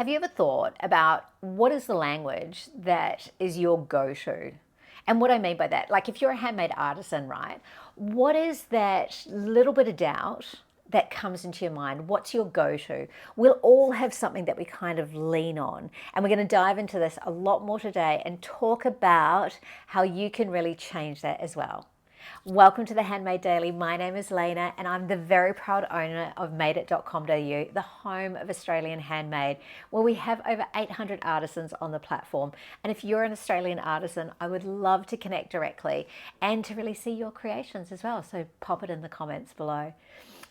Have you ever thought about what is the language that is your go-to? And what I mean by that, like if you're a handmade artisan, right? What is that little bit of doubt that comes into your mind? What's your go-to? We'll all have something that we kind of lean on. And we're going to dive into this a lot more today and talk about how you can really change that as well. Welcome to the Handmade Daily. My name is Lena and I'm the very proud owner of madeit.com.au, the home of Australian handmade, where we have over 800 artisans on the platform. And if you're an Australian artisan, I would love to connect directly and to really see your creations as well. So pop it in the comments below.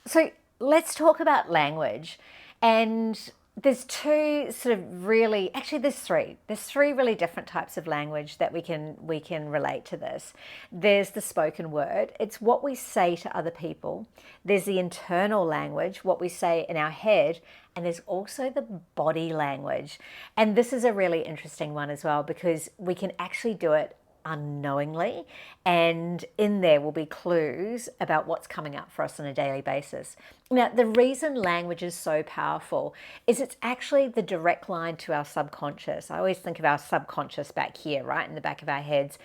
So let's talk about language. And there's two sort of really, actually there's three. There's three really different types of language that we can relate to this. There's the spoken word. It's what we say to other people. There's the internal language, what we say in our head, and there's also the body language. And this is a really interesting one as well because we can actually do it unknowingly, and in there will be clues about what's coming up for us on a daily basis. Now, the reason language is so powerful is it's actually the direct line to our subconscious. I always think of our subconscious back here, right in the back of our heads.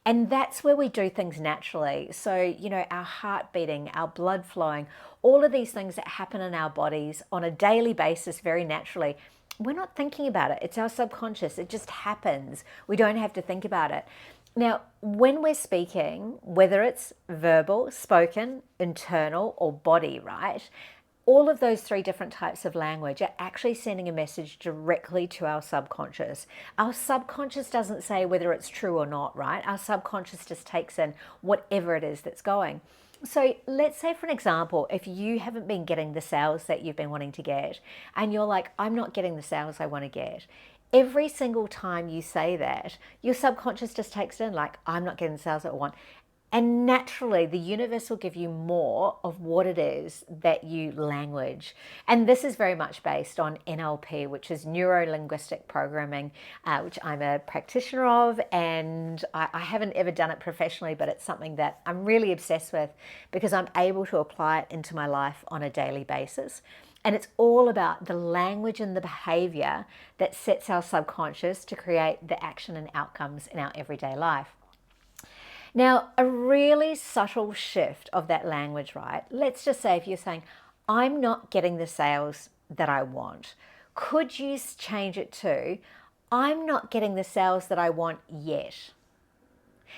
And that's where we do things naturally. So, our heart beating, our blood flowing, all of these things that happen in our bodies on a daily basis very naturally. We're not thinking about it. It's our subconscious. It just happens. We don't have to think about it. Now, when we're speaking, whether it's verbal, spoken, internal, or body, right? All of those three different types of language are actually sending a message directly to our subconscious. Our subconscious doesn't say whether it's true or not, right? Our subconscious just takes in whatever it is that's going. So let's say, for an example, if you haven't been getting the sales that you've been wanting to get, and you're like, I'm not getting the sales I want to get. Every single time you say that, your subconscious just takes it in like, I'm not getting the sales that I want. And naturally, the universe will give you more of what it is that you language. And this is very much based on NLP, which is neuro-linguistic programming, which I'm a practitioner of. And I haven't ever done it professionally, but it's something that I'm really obsessed with because I'm able to apply it into my life on a daily basis. And it's all about the language and the behavior that sets our subconscious to create the action and outcomes in our everyday life. Now, a really subtle shift of that language, right? Let's just say if you're saying, I'm not getting the sales that I want, could you change it to, I'm not getting the sales that I want yet?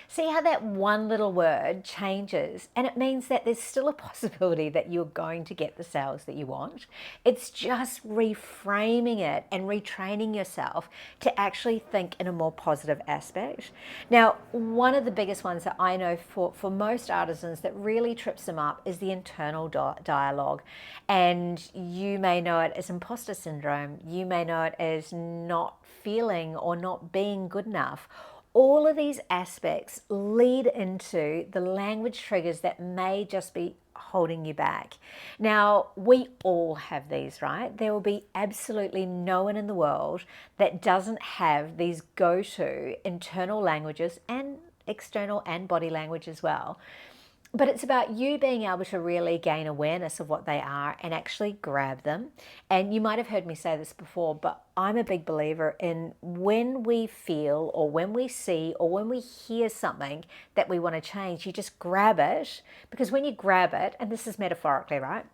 See how that one little word changes, and it means that there's still a possibility that you're going to get the sales that you want. It's just reframing it and retraining yourself to actually think in a more positive aspect. Now, one of the biggest ones that I know for most artisans that really trips them up is the internal dialogue. And you may know it as imposter syndrome. You may know it as not feeling or not being good enough. All of these aspects lead into the language triggers that may just be holding you back. Now, we all have these, right? There will be absolutely no one in the world that doesn't have these go-to internal languages and external and body language as well. But it's about you being able to really gain awareness of what they are and actually grab them. And you might have heard me say this before, but I'm a big believer in when we feel or when we see or when we hear something that we want to change, you just grab it. Because when you grab it, and this is metaphorically, right?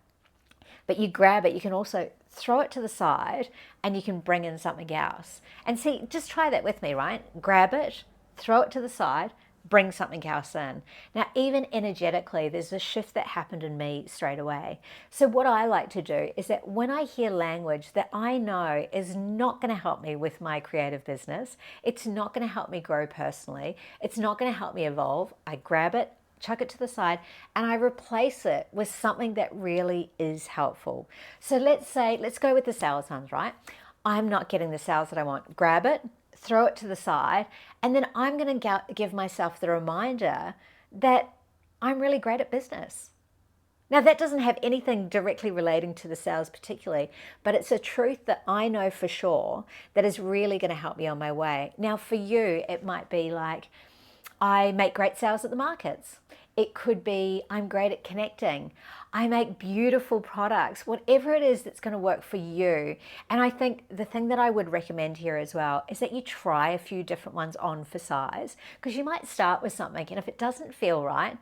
But you grab it, you can also throw it to the side and you can bring in something else. And see, just try that with me, right? Grab it, throw it to the side, bring something else in. Now, even energetically, there's a shift that happened in me straight away. So what I like to do is that when I hear language that I know is not going to help me with my creative business, it's not going to help me grow personally, it's not going to help me evolve, I grab it, chuck it to the side, and I replace it with something that really is helpful. So let's go with the sales ones, right? I'm not getting the sales that I want. Grab it, throw it to the side, and then I'm going to give myself the reminder that I'm really great at business. Now, that doesn't have anything directly relating to the sales particularly, but it's a truth that I know for sure that is really going to help me on my way. Now, for you, it might be like, I make great sales at the markets. It could be, I'm great at connecting. I make beautiful products, whatever it is that's going to work for you. And I think the thing that I would recommend here as well is that you try a few different ones on for size, because you might start with something, and if it doesn't feel right,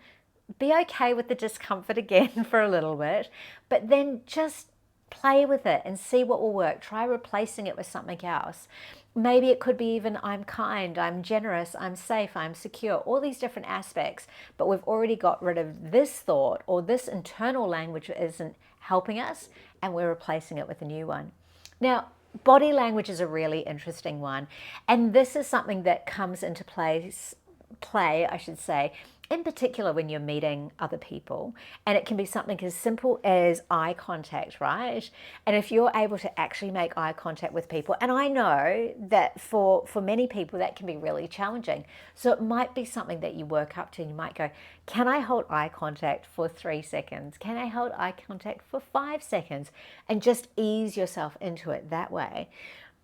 be okay with the discomfort again for a little bit, but then just play with it and see what will work. Try replacing it with something else. Maybe it could be even, I'm kind, I'm generous, I'm safe, I'm secure, all these different aspects, but we've already got rid of this thought or this internal language that isn't helping us, and we're replacing it with a new one. Now, body language is a really interesting one, and this is something that comes into play, I should say, in particular when you're meeting other people. And it can be something as simple as eye contact, right? And if you're able to actually make eye contact with people, and I know that for many people that can be really challenging. So it might be something that you work up to, and you might go, can I hold eye contact for 3 seconds? Can I hold eye contact for 5 seconds? And just ease yourself into it that way.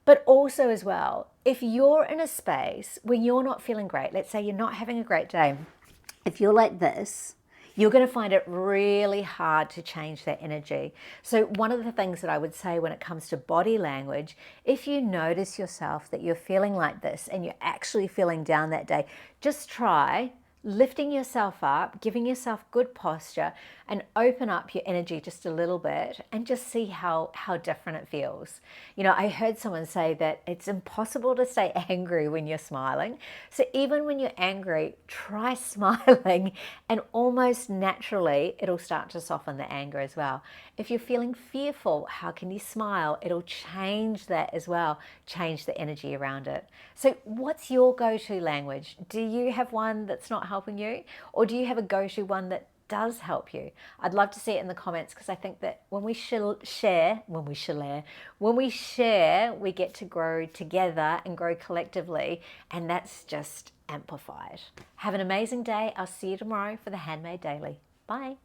But also as well, if you're in a space where you're not feeling great, let's say you're not having a great day, if you're like this, you're going to find it really hard to change that energy. So one of the things that I would say when it comes to body language, if you notice yourself that you're feeling like this and you're actually feeling down that day, just try lifting yourself up, giving yourself good posture, and open up your energy just a little bit and just see how different it feels. You know, I heard someone say that it's impossible to stay angry when you're smiling. So even when you're angry, try smiling, and almost naturally it'll start to soften the anger as well. If you're feeling fearful, how can you smile? It'll change that as well, change the energy around it. So what's your go-to language? Do you have one that's not helping you, or do you have a go-to one that does help you? I'd love to see it in the comments, because I think that when we share, we get to grow together and grow collectively, and that's just amplified. Have an amazing day. I'll see you tomorrow for the Handmade Daily. Bye.